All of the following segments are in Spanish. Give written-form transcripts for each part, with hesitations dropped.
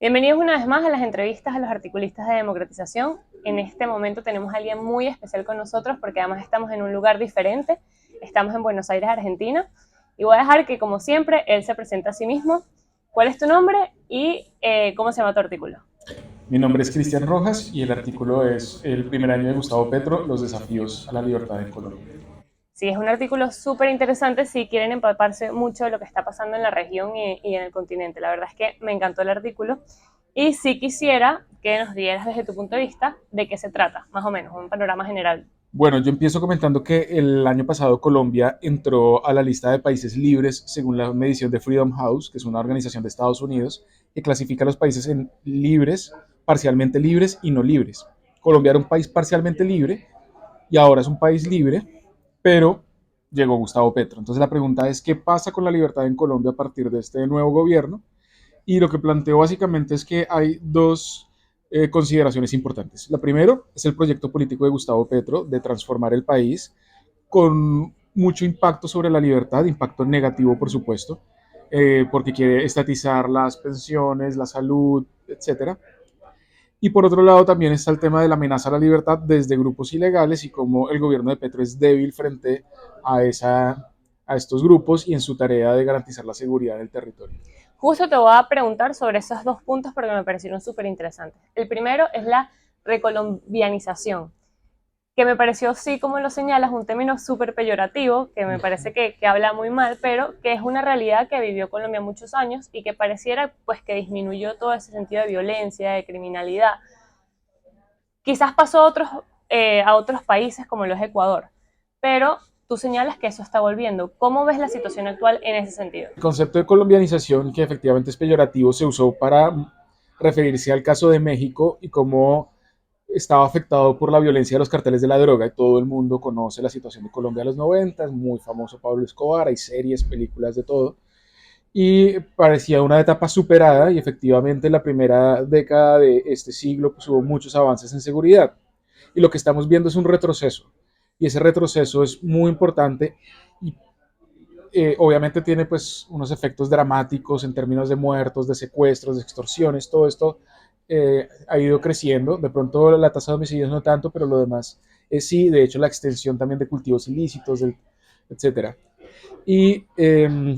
Bienvenidos una vez más a las entrevistas a los articulistas de democratización. En este momento tenemos a alguien muy especial con nosotros porque además estamos en un lugar diferente. Estamos en Buenos Aires, Argentina. Y voy a dejar que, como siempre, él se presente a sí mismo. ¿Cuál es tu nombre y cómo se llama tu artículo? Mi nombre es Cristian Rojas y el artículo es El primer año de Gustavo Petro, los desafíos a la libertad en Colombia. Sí, es un artículo súper interesante si quieren empaparse mucho de lo que está pasando en la región y en el continente. La verdad es que me encantó el artículo. Y sí quisiera que nos dieras desde tu punto de vista de qué se trata, más o menos, un panorama general. Bueno, yo empiezo comentando que el año pasado Colombia entró a la lista de países libres según la medición de Freedom House, que es una organización de Estados Unidos que clasifica a los países en libres, parcialmente libres y no libres. Colombia era un país parcialmente libre y ahora es un país libre, pero llegó Gustavo Petro. Entonces la pregunta es, ¿qué pasa con la libertad en Colombia a partir de este nuevo gobierno? Y lo que planteo básicamente es que hay dos consideraciones importantes. La primera es el proyecto político de Gustavo Petro de transformar el país con mucho impacto sobre la libertad, impacto negativo por supuesto, porque quiere estatizar las pensiones, la salud, etcétera. Y por otro lado también está el tema de la amenaza a la libertad desde grupos ilegales y cómo el gobierno de Petro es débil frente a estos grupos y en su tarea de garantizar la seguridad del territorio. Justo te voy a preguntar sobre esos dos puntos porque me parecieron súper interesantes. El primero es la recolombianización, que me pareció, sí, como lo señalas, un término súper peyorativo, que me parece que habla muy mal, pero que es una realidad que vivió Colombia muchos años y que pareciera pues que disminuyó todo ese sentido de violencia, de criminalidad. Quizás pasó a otros países como lo es Ecuador, pero tú señalas que eso está volviendo. ¿Cómo ves la situación actual en ese sentido? El concepto de colombianización, que efectivamente es peyorativo, se usó para referirse al caso de México y cómo estaba afectado por la violencia de los carteles de la droga. Y todo el mundo conoce la situación de Colombia en los 90, es muy famoso Pablo Escobar, hay series, películas de todo. Y parecía una etapa superada y efectivamente en la primera década de este siglo pues, hubo muchos avances en seguridad. Y lo que estamos viendo es un retroceso. Y ese retroceso es muy importante y obviamente tiene pues unos efectos dramáticos en términos de muertos, de secuestros, de extorsiones, todo esto ha ido creciendo. De pronto la tasa de homicidios no tanto, pero lo demás sí, de hecho la extensión también de cultivos ilícitos, etcétera. Y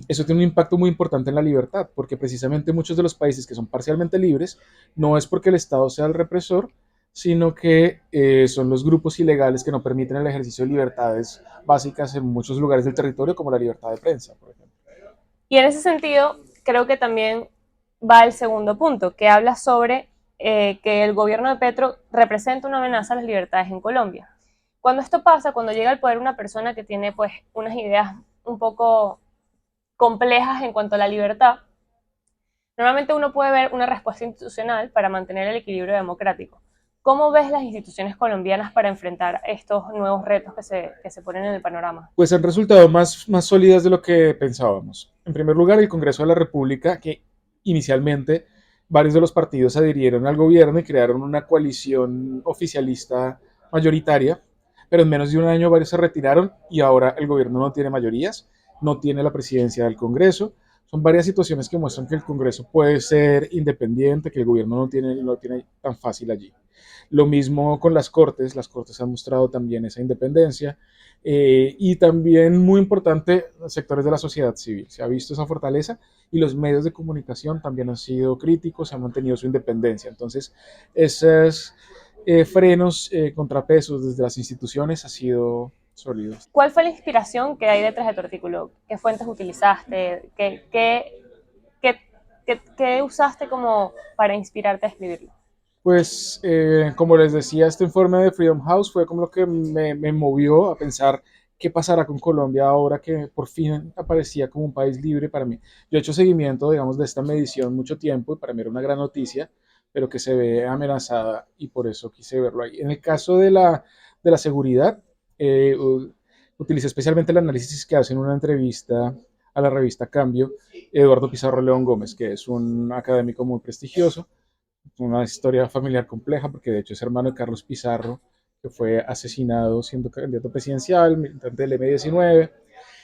eso tiene un impacto muy importante en la libertad, porque precisamente muchos de los países que son parcialmente libres no es porque el Estado sea el represor, sino que son los grupos ilegales que no permiten el ejercicio de libertades básicas en muchos lugares del territorio, como la libertad de prensa, por ejemplo. Y en ese sentido, creo que también va el segundo punto, que habla sobre que el gobierno de Petro representa una amenaza a las libertades en Colombia. Cuando esto pasa, cuando llega al poder una persona que tiene pues unas ideas un poco complejas en cuanto a la libertad, normalmente uno puede ver una respuesta institucional para mantener el equilibrio democrático. ¿Cómo ves las instituciones colombianas para enfrentar estos nuevos retos que se ponen en el panorama? Pues han resultado más sólidas de lo que pensábamos. En primer lugar, el Congreso de la República, que inicialmente varios de los partidos adhirieron al gobierno y crearon una coalición oficialista mayoritaria, pero en menos de un año varios se retiraron y ahora el gobierno no tiene mayorías, no tiene la presidencia del Congreso. Son varias situaciones que muestran que el Congreso puede ser independiente, que el gobierno no tiene tan fácil allí. Lo mismo con las cortes han mostrado también esa independencia. Y también muy importante, sectores de la sociedad civil. Se ha visto esa fortaleza y los medios de comunicación también han sido críticos, han mantenido su independencia. Entonces, esos frenos, contrapesos desde las instituciones han sido sólidos. ¿Cuál fue la inspiración que hay detrás de tu artículo? ¿Qué fuentes utilizaste? ¿Qué usaste como para inspirarte a escribirlo? Pues, como les decía, este informe de Freedom House fue como lo que me movió a pensar qué pasará con Colombia ahora que por fin aparecía como un país libre para mí. Yo he hecho seguimiento, digamos, de esta medición mucho tiempo y para mí era una gran noticia, pero que se ve amenazada y por eso quise verlo ahí. En el caso de la seguridad, utilicé especialmente el análisis que hace en una entrevista a la revista Cambio, Eduardo Pizarro León Gómez, que es un académico muy prestigioso, una historia familiar compleja, porque de hecho es hermano de Carlos Pizarro, que fue asesinado siendo candidato presidencial, militante del M-19,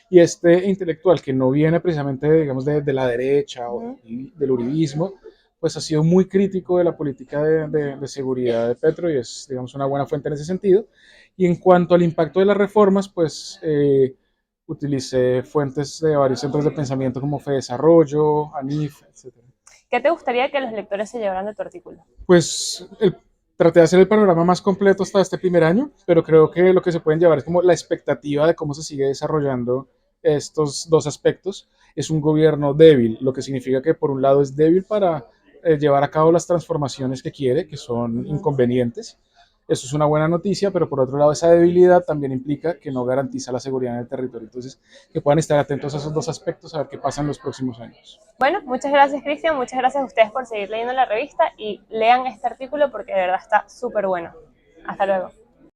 y este intelectual que no viene precisamente, digamos, de la derecha o del uribismo, pues ha sido muy crítico de la política de seguridad de Petro y es, digamos, una buena fuente en ese sentido. Y en cuanto al impacto de las reformas, pues utilicé fuentes de varios centros de pensamiento como Fedesarrollo, ANIF, etc. ¿Qué te gustaría que los lectores se llevaran de tu artículo? Pues traté de hacer el panorama más completo hasta este primer año, pero creo que lo que se pueden llevar es como la expectativa de cómo se sigue desarrollando estos dos aspectos. Es un gobierno débil, lo que significa que por un lado es débil para llevar a cabo las transformaciones que quiere, que son inconvenientes. Eso es una buena noticia, pero por otro lado esa debilidad también implica que no garantiza la seguridad en el territorio. Entonces, que puedan estar atentos a esos dos aspectos, a ver qué pasa en los próximos años. Bueno, muchas gracias, Cristian, muchas gracias a ustedes por seguir leyendo la revista y lean este artículo porque de verdad está súper bueno. Hasta luego.